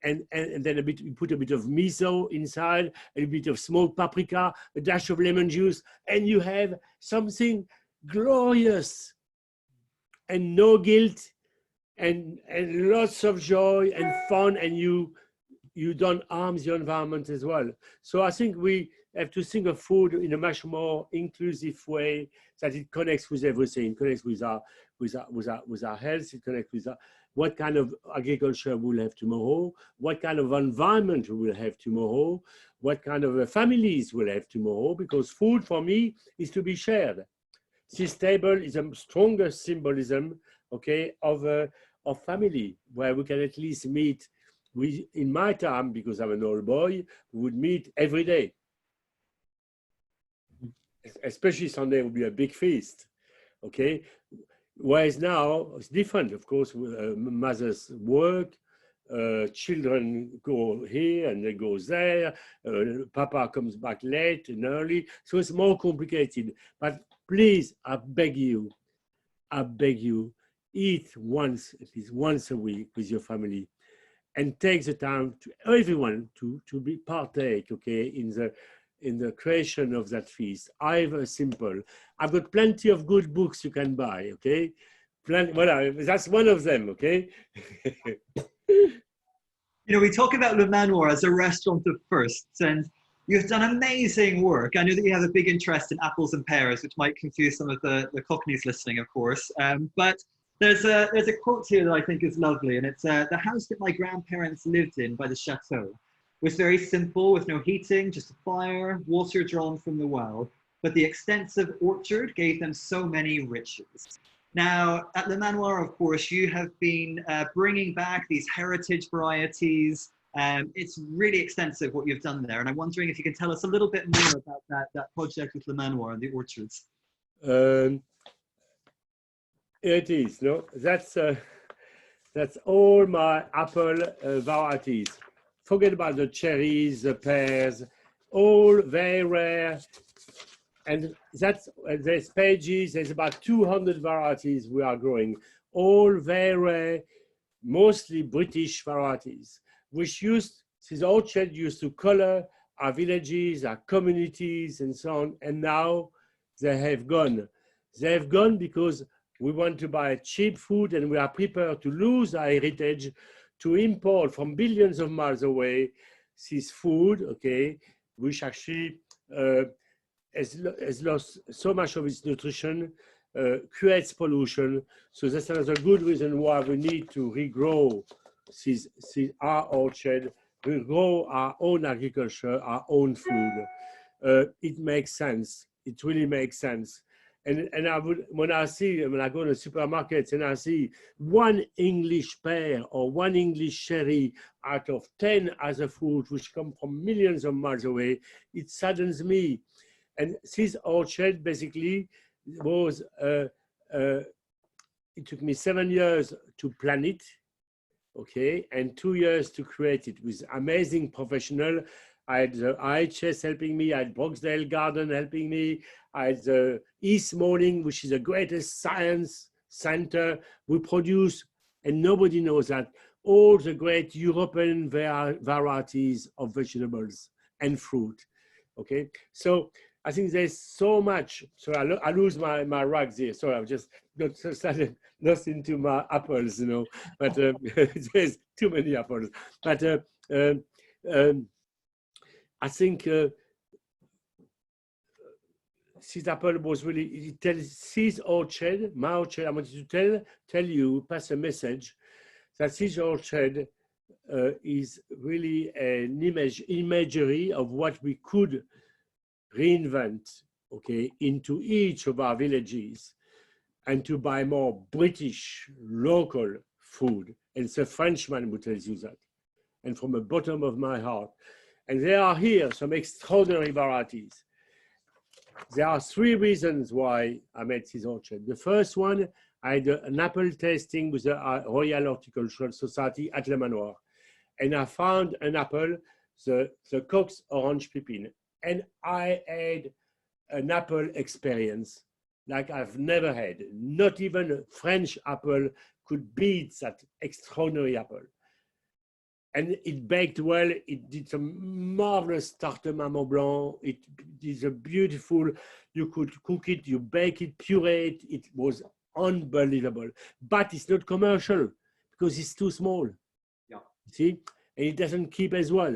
and then you put a bit of miso inside, a bit of smoked paprika, a dash of lemon juice, and you have something glorious and no guilt, and lots of joy and fun, and you don't harm the environment as well. So I think we have to think of food in a much more inclusive way, that it connects with everything. It connects with our health. It connects with what kind of agriculture we'll have tomorrow, what kind of environment we will have tomorrow, what kind of families we'll have tomorrow, because food for me is to be shared. This table is a stronger symbolism, okay, of family, where we can at least meet. In my time, because I'm an old boy, we would meet every day. Especially Sunday would be a big feast, okay? Whereas now, it's different, of course. Mothers work, children go here and they go there, Papa comes back late and early, so it's more complicated. But please, I beg you, eat at least once a week with your family, and take the time to everyone to be partake, okay, in the creation of that feast. Either simple. I've got plenty of good books you can buy, okay? Well, that's one of them, okay? You know, we talk about Le Manoir as a restaurant of firsts, and you've done amazing work. I know that you have a big interest in apples and pears, which might confuse some of the Cockneys listening, of course. But there's a quote here that I think is lovely, and it's the house that my grandparents lived in by the chateau was very simple, with no heating, just a fire, water drawn from the well. But the extensive orchard gave them so many riches. Now, at Le Manoir, of course, you have been bringing back these heritage varieties. It's really extensive what you've done there. And I'm wondering if you can tell us a little bit more about that project with Le Manoir and the orchards. It is, no? That's all my apple varieties. Forget about the cherries, the pears, all very rare. And there's pages, there's about 200 varieties we are growing, all very rare, mostly British varieties, which this orchard used to color our villages, our communities, and so on. And now they have gone. They have gone because we want to buy cheap food, and we are prepared to lose our heritage to import from billions of miles this food, okay, which actually has lost so much of its nutrition, creates pollution. So that's another good reason why we need to regrow our orchard, regrow our own agriculture, our own food. It makes sense. It really makes sense. And when I go to supermarkets and I see one English pear or one English cherry out of 10 other fruits which come from millions of miles away, it saddens me. And this orchard basically was, it took me 7 years to plan it, okay, and 2 years to create it with amazing professional. I had the IHS helping me, I had Broxdale Garden helping me, I had the East Morning, which is the greatest science center. We produce, and nobody knows that, all the great European varieties of vegetables and fruit, okay? So I think there's so much. So I lose my rags here. So I've just got started lost into my apples, you know, but there's too many apples. But I think this apple was really, it tells this orchard, my orchard, I wanted to tell you, pass a message that this orchard is really an imagery of what we could reinvent, okay, into each of our villages. and to buy more British local food. And it's a Frenchman who tells you that. And from the bottom of my heart. And there are here some extraordinary varieties. There are 3 reasons why I made this orchard. The first one, I had an apple tasting with the Royal Horticultural Society at Le Manoir. And I found an apple, the Cox Orange Pipin. And I had an apple experience like I've never had. Not even a French apple could beat that extraordinary apple. And it baked well. It did some marvelous tarte Raymond Blanc. It is a beautiful, you could cook it, you bake it, puree it. It was unbelievable. But it's not commercial because it's too small. Yeah. See? And it doesn't keep as well.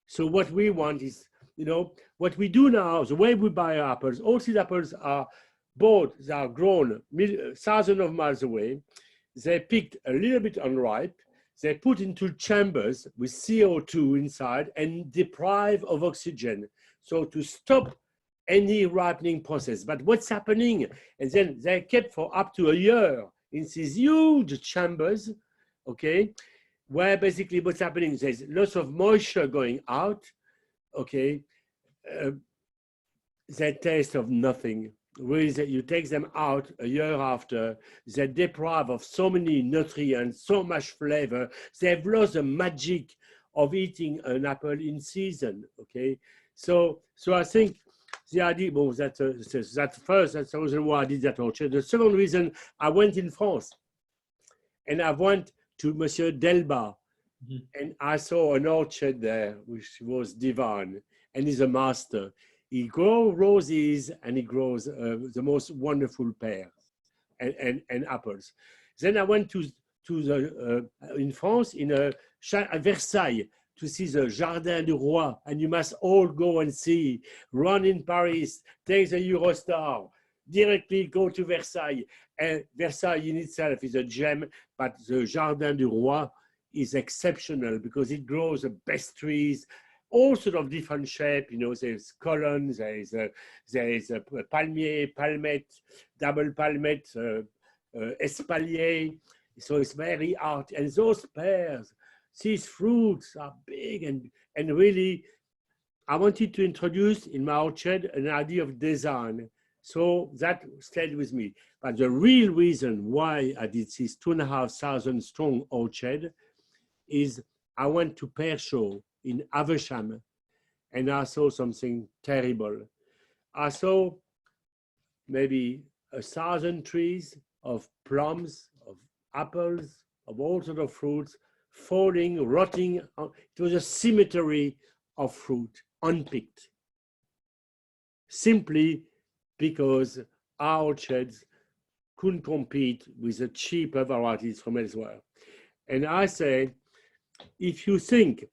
So what we want is, you know, what we do now, the way we buy apples, all these apples are bought, they are grown thousands of miles away. They picked a little bit unripe. They put into chambers with CO2 inside and deprive of oxygen. So to stop any ripening process. But what's happening? And then they're kept for up to a year in these huge chambers, okay, where basically what's happening, there's lots of moisture going out, okay, they taste of nothing. Whereas you take them out a year after, they're deprived of so many nutrients, so much flavor. They've lost the magic of eating an apple in season. Okay, so I think the idea, well, that's the reason why I did that orchard. The second reason, I went in France, and I went to Monsieur Delba, and I saw an orchard there, which was divine, and he's a master. He grows roses and he grows the most wonderful pears and apples. Then I went to in France, at Versailles, to see the Jardin du Roi, and you must all go and see. Run in Paris, take the Eurostar, directly go to Versailles. And Versailles in itself is a gem, but the Jardin du Roi is exceptional because it grows the best trees, all sort of different shape, you know, there's columns, there's a palmier, palmette, double palmette, espalier. So it's very art. And those pears, these fruits are big and really, I wanted to introduce in my orchard an idea of design. So that stayed with me. But the real reason why I did this 2,500 strong orchard is I went to Pear Show in Havesham, and I saw something terrible. I saw maybe 1,000 trees of plums, of apples, of all sorts of fruits, falling, rotting. It was a cemetery of fruit, unpicked, simply because our orchards couldn't compete with the cheaper varieties from elsewhere. And I say, if you think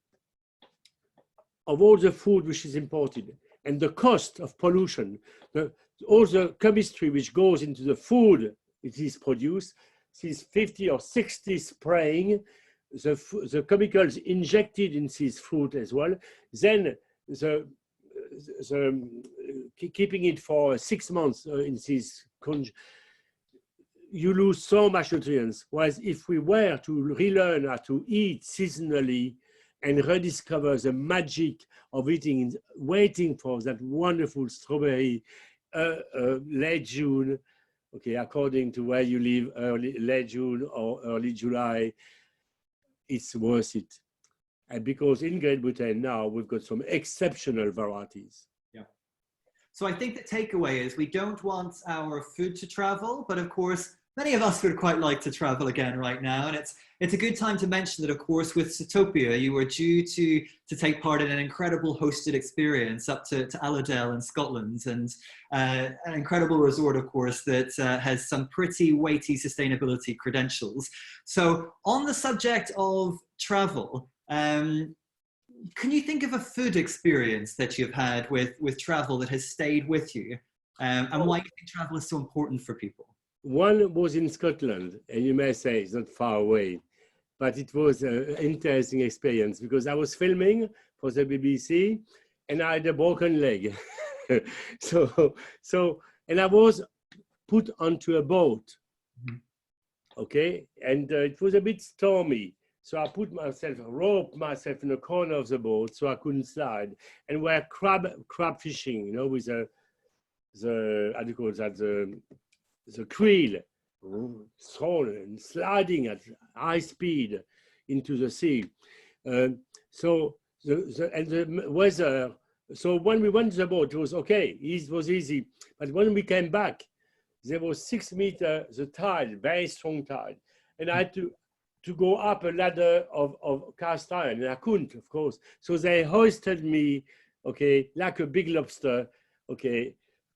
of all the food which is imported and the cost of pollution, all the chemistry which goes into the food it is produced, these 50 or 60 spraying, the chemicals injected in this fruit as well, then keeping it for 6 months in this, you lose so much nutrients. Whereas if we were to relearn how to eat seasonally and rediscover the magic of eating, waiting for that wonderful strawberry late June, okay, according to where you live, late June or early July, it's worth it. And because in Great Britain now, we've got some exceptional varieties. Yeah. So I think the takeaway is we don't want our food to travel, but of course, many of us would quite like to travel again right now. And it's a good time to mention that, of course, with Satopia, you were due to take part in an incredible hosted experience up to Allerdale in Scotland, and an incredible resort, of course, that has some pretty weighty sustainability credentials. So on the subject of travel, can you think of a food experience that you've had with travel that has stayed with you, and why you think travel is so important for people? One was in Scotland, and you may say it's not far away, but it was an interesting experience because I was filming for the BBC and I had a broken leg. And I was put onto a boat okay? And it was a bit stormy. So I roped myself in the corner of the boat so I couldn't slide. And we're crab fishing, you know, with how do you call that, the creel thrown and sliding at high speed into the sea. So the weather, so when we went to the boat, it was okay, it was easy. But when we came back, there was 6 meters, the tide, very strong tide. And I had to go up a ladder of cast iron, and I couldn't, of course. So they hoisted me, okay, like a big lobster, okay,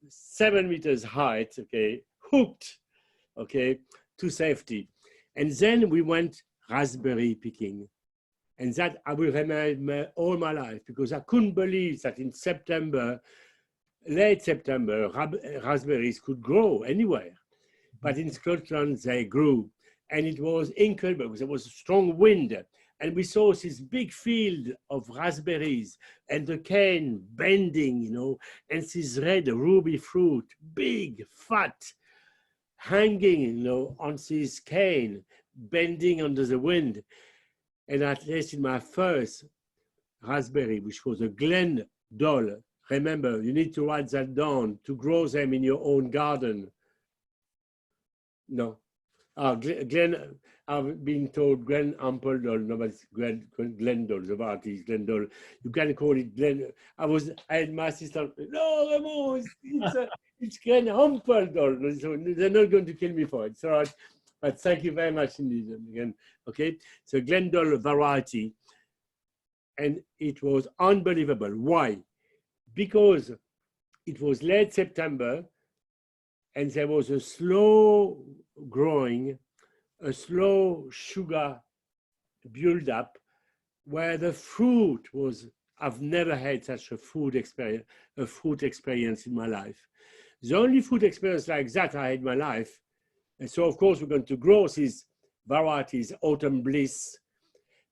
7 meters height, okay, hooked, okay, to safety. And then we went raspberry picking. And that I will remember all my life, because I couldn't believe that in September, late September, raspberries could grow anywhere. But in Scotland, they grew. And it was incredible because there was a strong wind. And we saw this big field of raspberries and the cane bending, you know, and this red ruby fruit, big, fat, hanging, you know, on this cane, bending under the wind. And I tasted my first raspberry, which was a Glendale. Remember, you need to write that down to grow them in your own garden. No. I've been told Glen Ampledale, no, but it's Glendale, the variety is Glendale. You can call it Glen. I had my sister, no, Raymond, it's Glen Ampledale. So they're not going to kill me for it. It's all right. But thank you very much indeed. Again, okay, so Glendale variety. And it was unbelievable. Why? Because it was late September and there was a slow growing, a slow sugar build-up where the fruit was, I've never had such a fruit experience in my life. The only food experience like that I had in my life. And so, of course, we're going to grow these varieties, Autumn Bliss,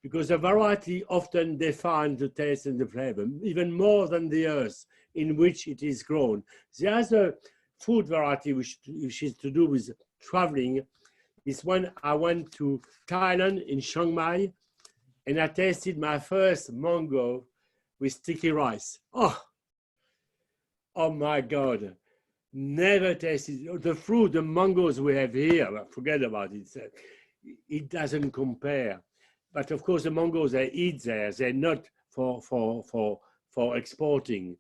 because the variety often defines the taste and the flavor, even more than the earth in which it is grown. The other food variety which is to do with traveling is when I went to Thailand in Chiang Mai, and I tasted my first mango with sticky rice. Oh my God. Never tasted the fruit, the mangoes we have here. Forget about it. It doesn't compare. But of course, the mangoes they eat there, they're not for exporting.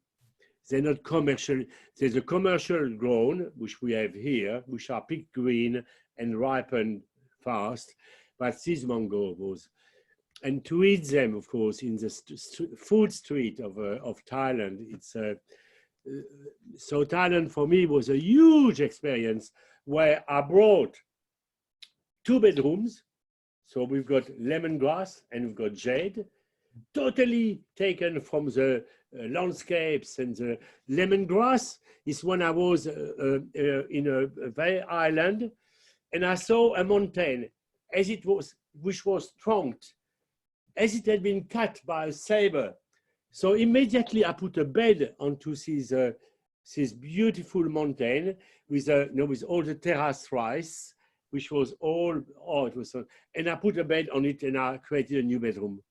They're not commercial. There's a commercial grown, which we have here, which are picked green and ripened fast. But this mango was, and to eat them, of course, in the food street of Thailand, it's so Thailand for me was a huge experience where I brought 2 bedrooms. So we've got lemongrass and we've got jade, totally taken from the landscapes. And the lemongrass is when I was in a very island and I saw a mountain as it was, which was trunked, as it had been cut by a saber. So immediately I put a bed onto this beautiful mountain with with all the terrace rice, which was all, it was, and I put a bed on it and I created a new bedroom.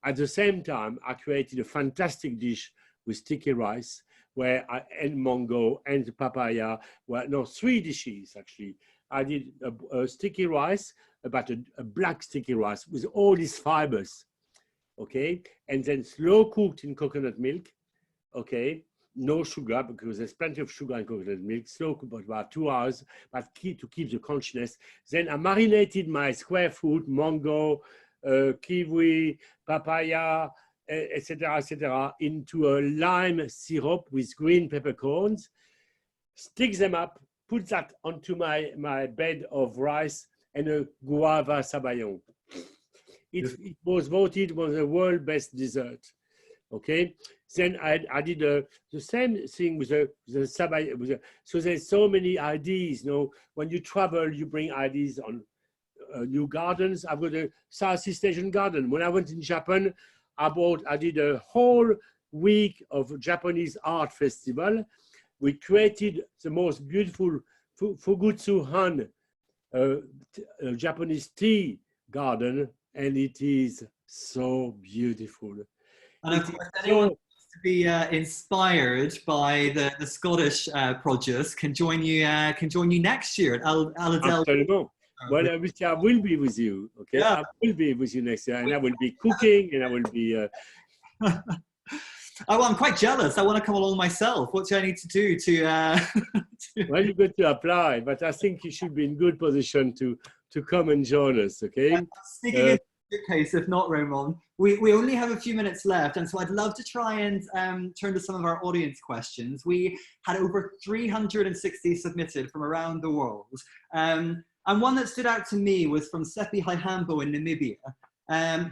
At the same time, I created a fantastic dish with sticky rice where and mango and papaya, 3 dishes actually. I did a sticky rice, about a black sticky rice with all these fibers, okay? And then slow cooked in coconut milk, okay? No sugar, because there's plenty of sugar in coconut milk, slow cooked for about 2 hours, but to keep the crunchiness. Then I marinated my square fruit, mango, kiwi, papaya, etc., into a lime syrup with green peppercorns, stick them up, put that onto my bed of rice and a guava sabayon. It was voted one of the world's best dessert. Okay, then I did the same thing with the sabayon. So there's so many ideas. When you travel, you bring ideas on new gardens. I've got a Southeast Asian garden. When I went in Japan, I did a whole week of Japanese art festival. We created the most beautiful Fugutsu Han a Japanese tea garden, and it is so beautiful. And of course, anyone who wants to be inspired by the Scottish produce can join you next year at Aladel. Absolument. Well, I will be with you. Okay, yeah. I will be with you next year, and I will be cooking, and I will be. Oh, I'm quite jealous. I want to come along myself. What do I need to do to? Well, you've got to apply, but I think you should be in good position to come and join us. Okay. Speaking in your case, if not, Raymond, we only have a few minutes left, and so I'd love to try and turn to some of our audience questions. We had over 360 submitted from around the world, and one that stood out to me was from Sepi Haihambo in Namibia,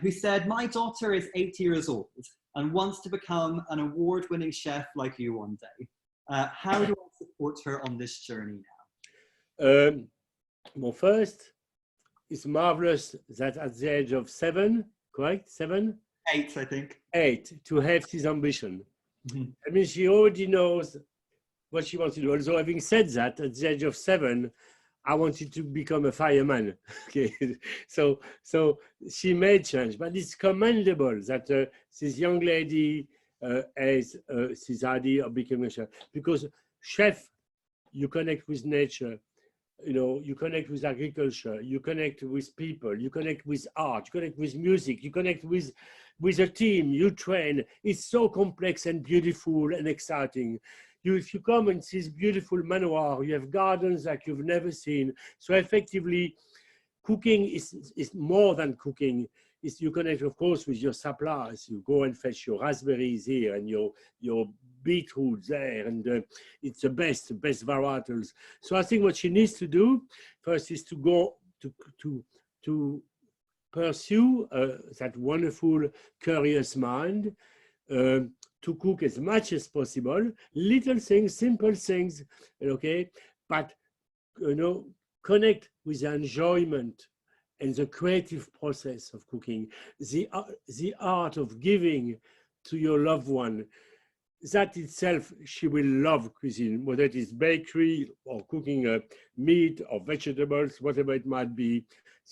who said, "My daughter is 8 years old and wants to become an award-winning chef like you one day. How do I support her on this journey now?" Well, first, it's marvelous that at the age of 7, correct? 7? 8, I think. 8, to have this ambition. Mm-hmm. I mean, she already knows what she wants to do. Also, having said that, at the age of 7, I wanted to become a fireman. Okay, so she made change, but it's commendable that this young lady has this idea of becoming a chef, because chef, you connect with nature, you know, you connect with agriculture, you connect with people, you connect with art, you connect with music, you connect with a team, you train. It's so complex and beautiful and exciting. If you come and see this beautiful manoir, you have gardens like you've never seen. So effectively, cooking is more than cooking. You connect, of course, with your suppliers. You go and fetch your raspberries here and your beetroots there, and it's the best varietals. So I think what she needs to do first is to go to pursue that wonderful, curious mind. To cook as much as possible, little things, simple things, okay, but you know, connect with the enjoyment and the creative process of cooking, the art of giving to your loved one. That itself, she will love cuisine, whether it is bakery or cooking meat or vegetables, whatever it might be.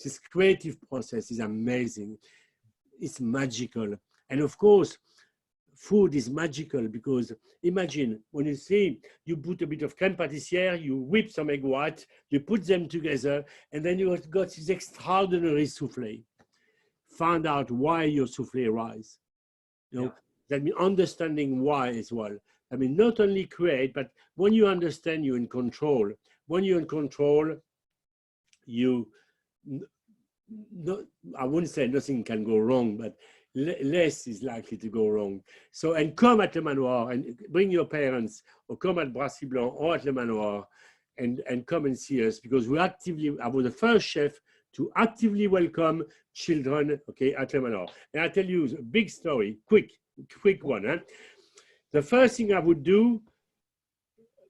This creative process is amazing. It's magical, and of course, food is magical, because imagine when you see, you put a bit of crème pâtissière, you whip some egg white, you put them together, and then you have got this extraordinary soufflé. Find out why your soufflé rise. You know, that means understanding why as well. I mean, not only create, but when you understand, you're in control. When you're in control, I wouldn't say nothing can go wrong, but less is likely to go wrong. So, and come at the Manoir and bring your parents, or come at Brasserie Blanc or at the Manoir, and come and see us, because I was the first chef to actively welcome children, okay, at the Manoir. And I tell you a big story, quick one. Huh? The first thing I would do,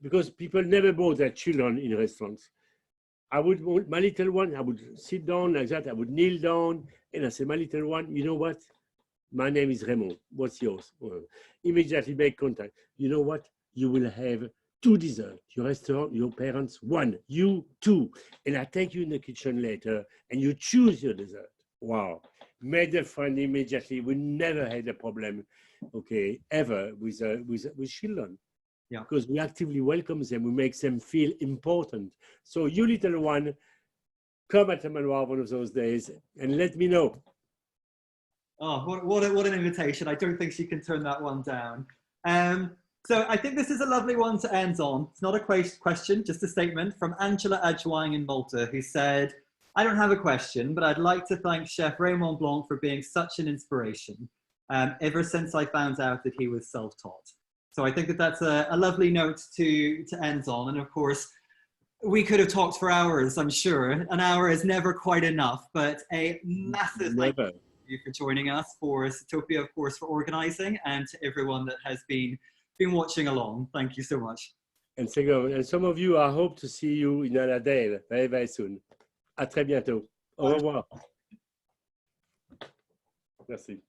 because people never brought their children in restaurants, my little one, I would sit down like that, I would kneel down, and I say, my little one, you know what? My name is Raymond. What's yours? Immediately make contact. You know what? You will have 2 desserts. Your restaurant, your parents, 1. You 2. And I take you in the kitchen later, and you choose your dessert. Wow. Made a friend immediately. We never had a problem, okay, ever with children. Yeah. Because we actively welcome them. We make them feel important. So you little one, come at the Manoir one of those days and let me know. Oh, what an invitation. I don't think she can turn that one down. So I think this is a lovely one to end on. It's not a question, just a statement from Angela Adjoang in Malta, who said, "I don't have a question, but I'd like to thank Chef Raymond Blanc for being such an inspiration ever since I found out that he was self-taught." So I think that that's a lovely note to end on. And of course, we could have talked for hours, I'm sure. An hour is never quite enough, but a massive thank you for joining us, for Satopia, of course, for organizing, and to everyone that has been watching along. Thank you so much. And some of you, I hope to see you in Aladel very, very soon. À très bientôt. Au revoir. Merci.